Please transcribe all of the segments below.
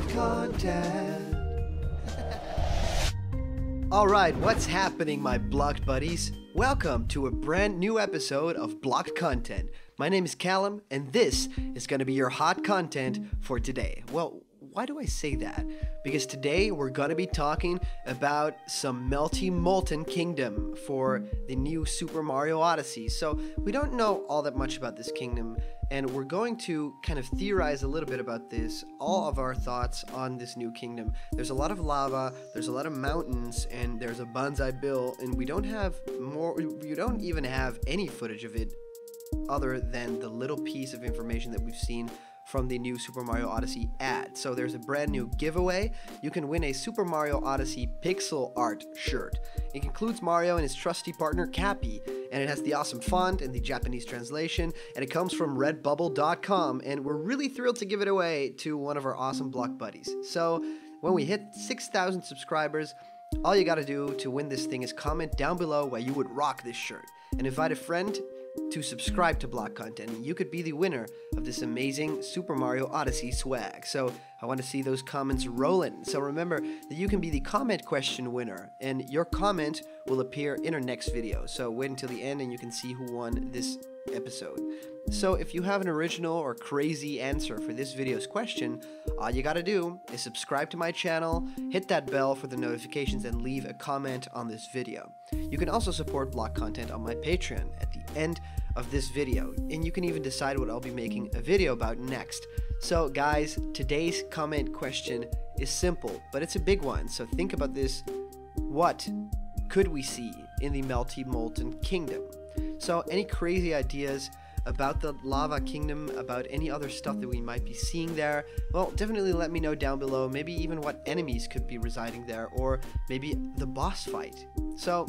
blocked content. Alright, what's happening, my blocked buddies? Welcome to a brand new episode of Blocked Content. My name is Callum, and this is going to be your hot content for today. Well, why do I say that? Because today we're going to be talking about some Melty Molten Kingdom for the new Super Mario Odyssey. So we don't know all that much about this kingdom, and we're going to kind of theorize a little bit about this, all of our thoughts on this new kingdom. There's a lot of lava, there's a lot of mountains, and there's a Banzai Bill, and we don't even have any footage of it other than the little piece of information that we've seen from the new Super Mario Odyssey ad. So there's a brand new giveaway. You can win a Super Mario Odyssey pixel art shirt. It includes Mario and his trusty partner Cappy, and it has the awesome font and the Japanese translation, and it comes from redbubble.com, and we're really thrilled to give it away to one of our awesome block buddies. So when we hit 6,000 subscribers, all you gotta do to win this thing is comment down below why you would rock this shirt, and invite a friend to subscribe to Block Content, and you could be the winner of this amazing Super Mario Odyssey swag. So I want to see those comments rolling. So remember that you can be the comment question winner, and your comment will appear in our next video. So wait until the end and you can see who won this episode. So if you have an original or crazy answer for this video's question, all you gotta do is subscribe to my channel, hit that bell for the notifications, and leave a comment on this video. You can also support Block Content on my Patreon at the end of this video, and you can even decide what I'll be making a video about next. So guys, today's comment question is simple, but it's a big one, so think about this. What could we see in the Melty Molten Kingdom? So any crazy ideas about the lava kingdom, about any other stuff that we might be seeing there, well, definitely let me know down below. Maybe even what enemies could be residing there, or maybe the boss fight. So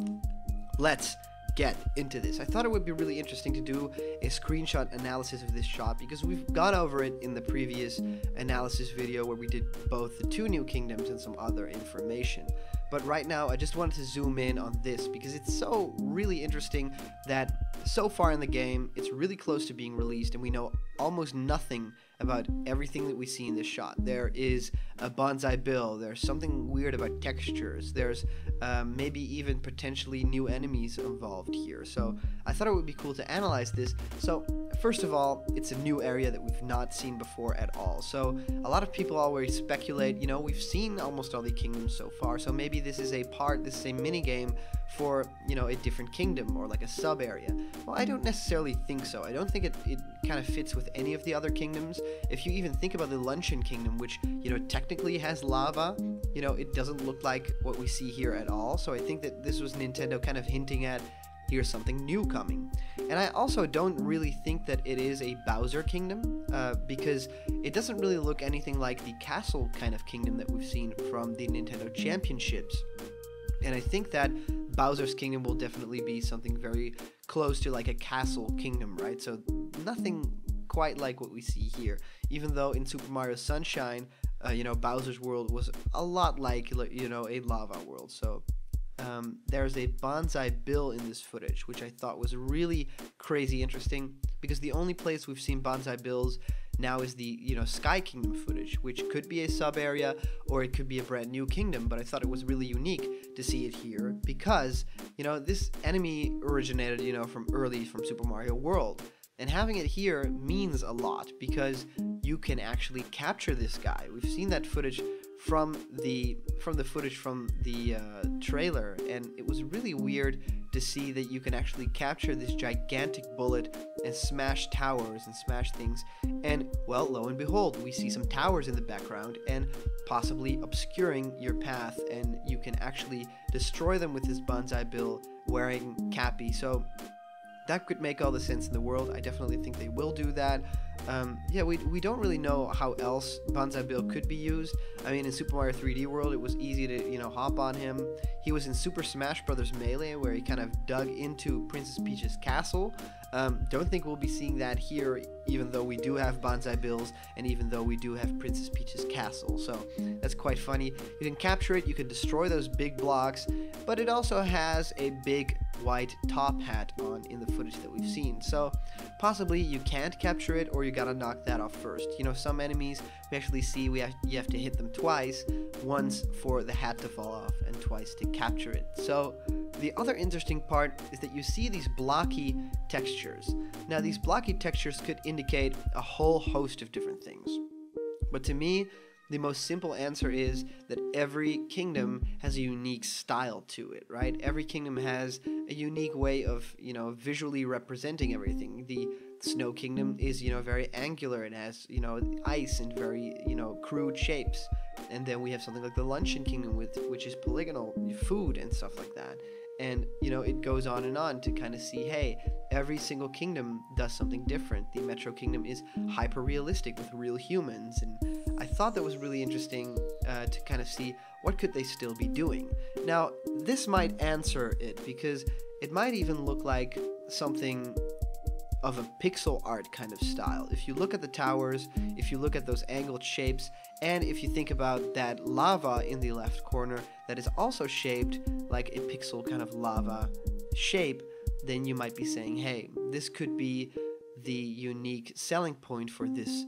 let's get into this. I thought it would be really interesting to do a screenshot analysis of this shot, because we've gone over it in the previous analysis video where we did both the two new kingdoms and some other information. But right now I just wanted to zoom in on this because it's so really interesting that so far in the game it's really close to being released, and we know almost nothing about everything that we see in this shot. There is a Banzai Bill, there's something weird about textures, there's maybe even potentially new enemies involved here. So I thought it would be cool to analyze this. So first of all, it's a new area that we've not seen before at all. So a lot of people always speculate, you know, we've seen almost all the kingdoms so far, so maybe this is a mini game for, you know, a different kingdom or like a sub area. Well, I don't necessarily think so. I don't think it kind of fits with any of the other kingdoms. If you even think about the Luncheon Kingdom, which, you know, technically has lava, you know, it doesn't look like what we see here at all. So I think that this was Nintendo kind of hinting at, here's something new coming. And I also don't really think that it is a Bowser Kingdom, because it doesn't really look anything like the castle kind of kingdom that we've seen from the Nintendo Championships. And I think that Bowser's Kingdom will definitely be something very close to like a castle kingdom, right? So nothing quite like what we see here, even though in Super Mario Sunshine, you know, Bowser's world was a lot like, you know, a lava world. So there's a Banzai Bill in this footage, which I thought was really crazy interesting, because the only place we've seen Banzai Bills now is the, you know, Sky Kingdom footage, which could be a sub area or it could be a brand new kingdom. But I thought it was really unique to see it here because, you know, this enemy originated, you know, from Super Mario World, and having it here means a lot because you can actually capture this guy. We've seen that footage from the trailer, and it was really weird to see that you can actually capture this gigantic bullet and smash towers and smash things. And well, lo and behold, we see some towers in the background and possibly obscuring your path, and you can actually destroy them with this Banzai Bill wearing Cappy. So that could make all the sense in the world. I definitely think they will do that. Yeah, we don't really know how else Banzai Bill could be used. I mean, in Super Mario 3D World, it was easy to, you know, hop on him. He was in Super Smash Bros. Melee, where he kind of dug into Princess Peach's castle. Don't think we'll be seeing that here, even though we do have Banzai Bills, and even though we do have Princess Peach's castle. So that's quite funny. You can capture it, you can destroy those big blocks, but it also has a big white top hat on in the footage that we've seen. So possibly you can't capture it, or you gotta knock that off first. You know, some enemies we actually see you have to hit them twice, once for the hat to fall off and twice to capture it. So the other interesting part is that you see these blocky textures. Now these blocky textures could indicate a whole host of different things, but to me the most simple answer is that every kingdom has a unique style to it, right? Every kingdom has a unique way of, you know, visually representing everything. The Snow Kingdom is, you know, very angular. It has, you know, ice and very, you know, crude shapes. And then we have something like the Luncheon Kingdom, which is polygonal food and stuff like that. And, you know, it goes on and on to kind of see, hey, every single kingdom does something different. The Metro Kingdom is hyper-realistic with real humans, and I thought that was really interesting to kind of see what could they still be doing. Now, this might answer it, because it might even look like something of a pixel art kind of style. If you look at the towers, if you look at those angled shapes, and if you think about that lava in the left corner that is also shaped like a pixel kind of lava shape, then you might be saying, hey, this could be the unique selling point for this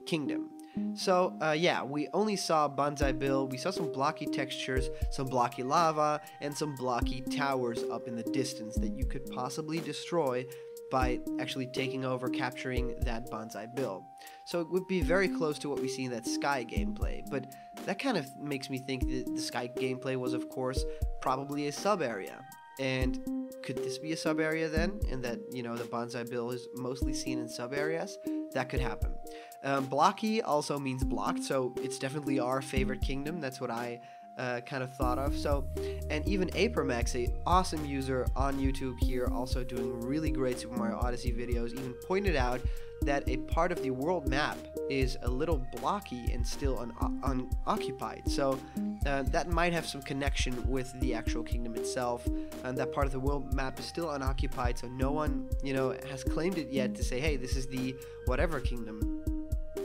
kingdom. So yeah, we only saw Banzai Bill, we saw some blocky textures, some blocky lava, and some blocky towers up in the distance that you could possibly destroy by actually taking over, capturing that Banzai Bill. So it would be very close to what we see in that Sky gameplay, but that kind of makes me think that the Sky gameplay was, of course, probably a sub-area. And could this be a sub-area then? And that, you know, the Banzai Bill is mostly seen in sub-areas? That could happen. Blocky also means blocked, so it's definitely our favorite kingdom. That's what I kind of thought of. So, and even Apermax, a awesome user on YouTube here, also doing really great Super Mario Odyssey videos, even pointed out that a part of the world map is a little blocky and still unoccupied. So that might have some connection with the actual kingdom itself. And that part of the world map is still unoccupied, so no one, you know, has claimed it yet to say, hey, this is the whatever kingdom.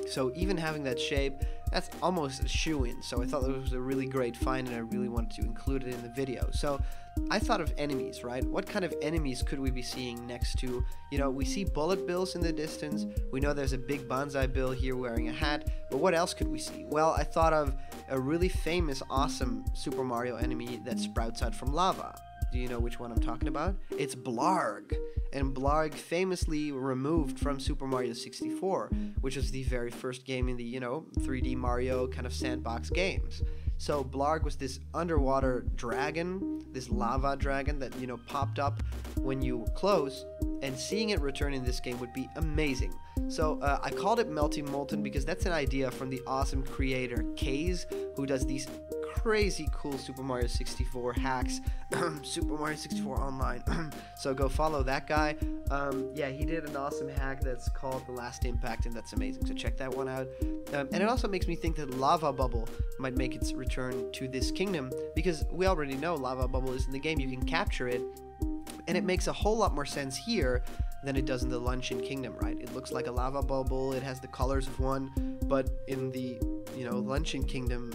So even having that shape, that's almost a shoo-in. So I thought that was a really great find, and I really wanted to include it in the video. So I thought of enemies, right? What kind of enemies could we be seeing next to, you know, we see bullet bills in the distance. We know there's a big Banzai Bill here wearing a hat, but what else could we see? Well, I thought of a really famous, awesome Super Mario enemy that sprouts out from lava. Do you know which one I'm talking about? It's Blarg. And Blarg famously removed from Super Mario 64, which was the very first game in the, you know, 3D Mario kind of sandbox games. So Blarg was this underwater dragon, this lava dragon that, you know, popped up when you were close, and seeing it return in this game would be amazing. So I called it Melty Molten because that's an idea from the awesome creator Kaze, who does these crazy cool Super Mario 64 hacks, Super Mario 64 Online. So go follow that guy. Yeah, he did an awesome hack that's called The Last Impact, and that's amazing. So check that one out. And it also makes me think that Lava Bubble might make its return to this kingdom, because we already know Lava Bubble is in the game. You can capture it, and it makes a whole lot more sense here than it does in the Luncheon Kingdom, right? It looks like a lava bubble. It has the colors of one, but in the, you know, Luncheon Kingdom,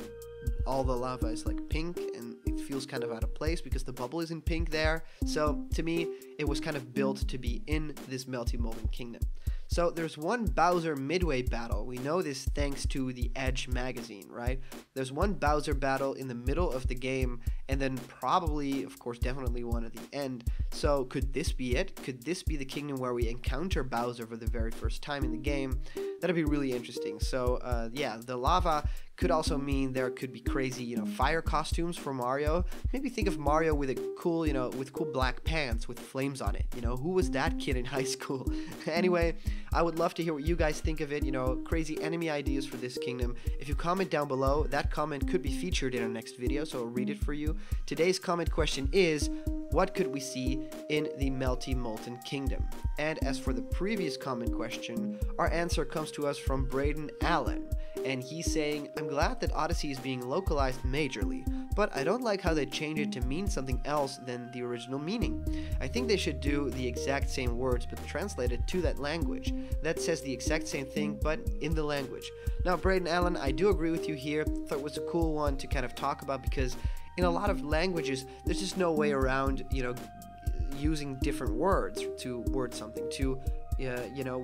all the lava is like pink, and it feels kind of out of place because the bubble isn't pink there. So to me, it was kind of built to be in this Melty Molten Kingdom. So there's one Bowser Midway battle. We know this thanks to the Edge magazine, right? There's one Bowser battle in the middle of the game, and then probably, of course, definitely one at the end. So could this be it? Could this be the kingdom where we encounter Bowser for the very first time in the game? That'd be really interesting. So yeah, the lava could also mean there could be crazy, you know, fire costumes for Mario. Maybe think of Mario with a cool, you know, with cool black pants with flames on it. You know, who was that kid in high school? Anyway, I would love to hear what you guys think of it, you know, crazy enemy ideas for this kingdom. If you comment down below, that comment could be featured in our next video, so I'll read it for you. Today's comment question is, what could we see in the Melty Molten Kingdom? And as for the previous comment question, our answer comes to us from Braden Allen, and he's saying, I'm glad that Odyssey is being localized majorly, but I don't like how they change it to mean something else than the original meaning. I think they should do the exact same words but translate it to that language that says the exact same thing but in the language. Now, Braden Allen, I do agree with you here. Thought it was a cool one to kind of talk about, because in a lot of languages there's just no way around, you know, using different words to word something, to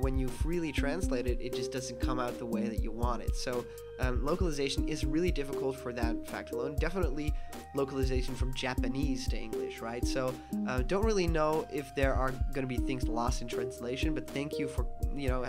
when you freely translate it, it just doesn't come out the way that you want it. So localization is really difficult for that fact alone. Definitely localization from Japanese to English, right? So don't really know if there are going to be things lost in translation, but thank you for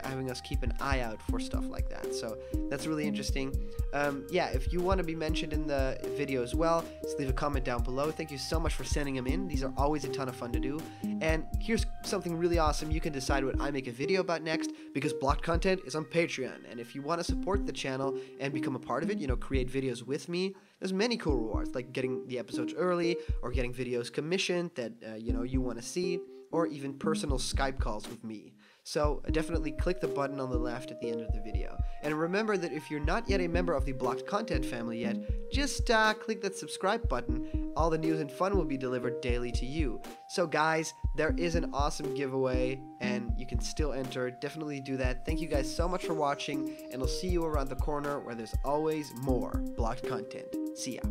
having us keep an eye out for stuff like that. So that's really interesting. If you want to be mentioned in the video as well, just leave a comment down below. Thank you so much for sending them in. These are always a ton of fun to do. And here's something really awesome. You can decide what I make a video about next, because blocked content is on Patreon. And if you want to support the channel and become a part of it, create videos with me, there's many cool rewards, like getting the episodes early, or getting videos commissioned that you want to see, or even personal Skype calls with me. So definitely click the button on the left at the end of the video. And remember that if you're not yet a member of the Blocked Content family yet, just click that subscribe button. All the news and fun will be delivered daily to you. So guys, there is an awesome giveaway, and you can still enter. Definitely do that. Thank you guys so much for watching, and I'll see you around the corner where there's always more Blocked Content. See ya.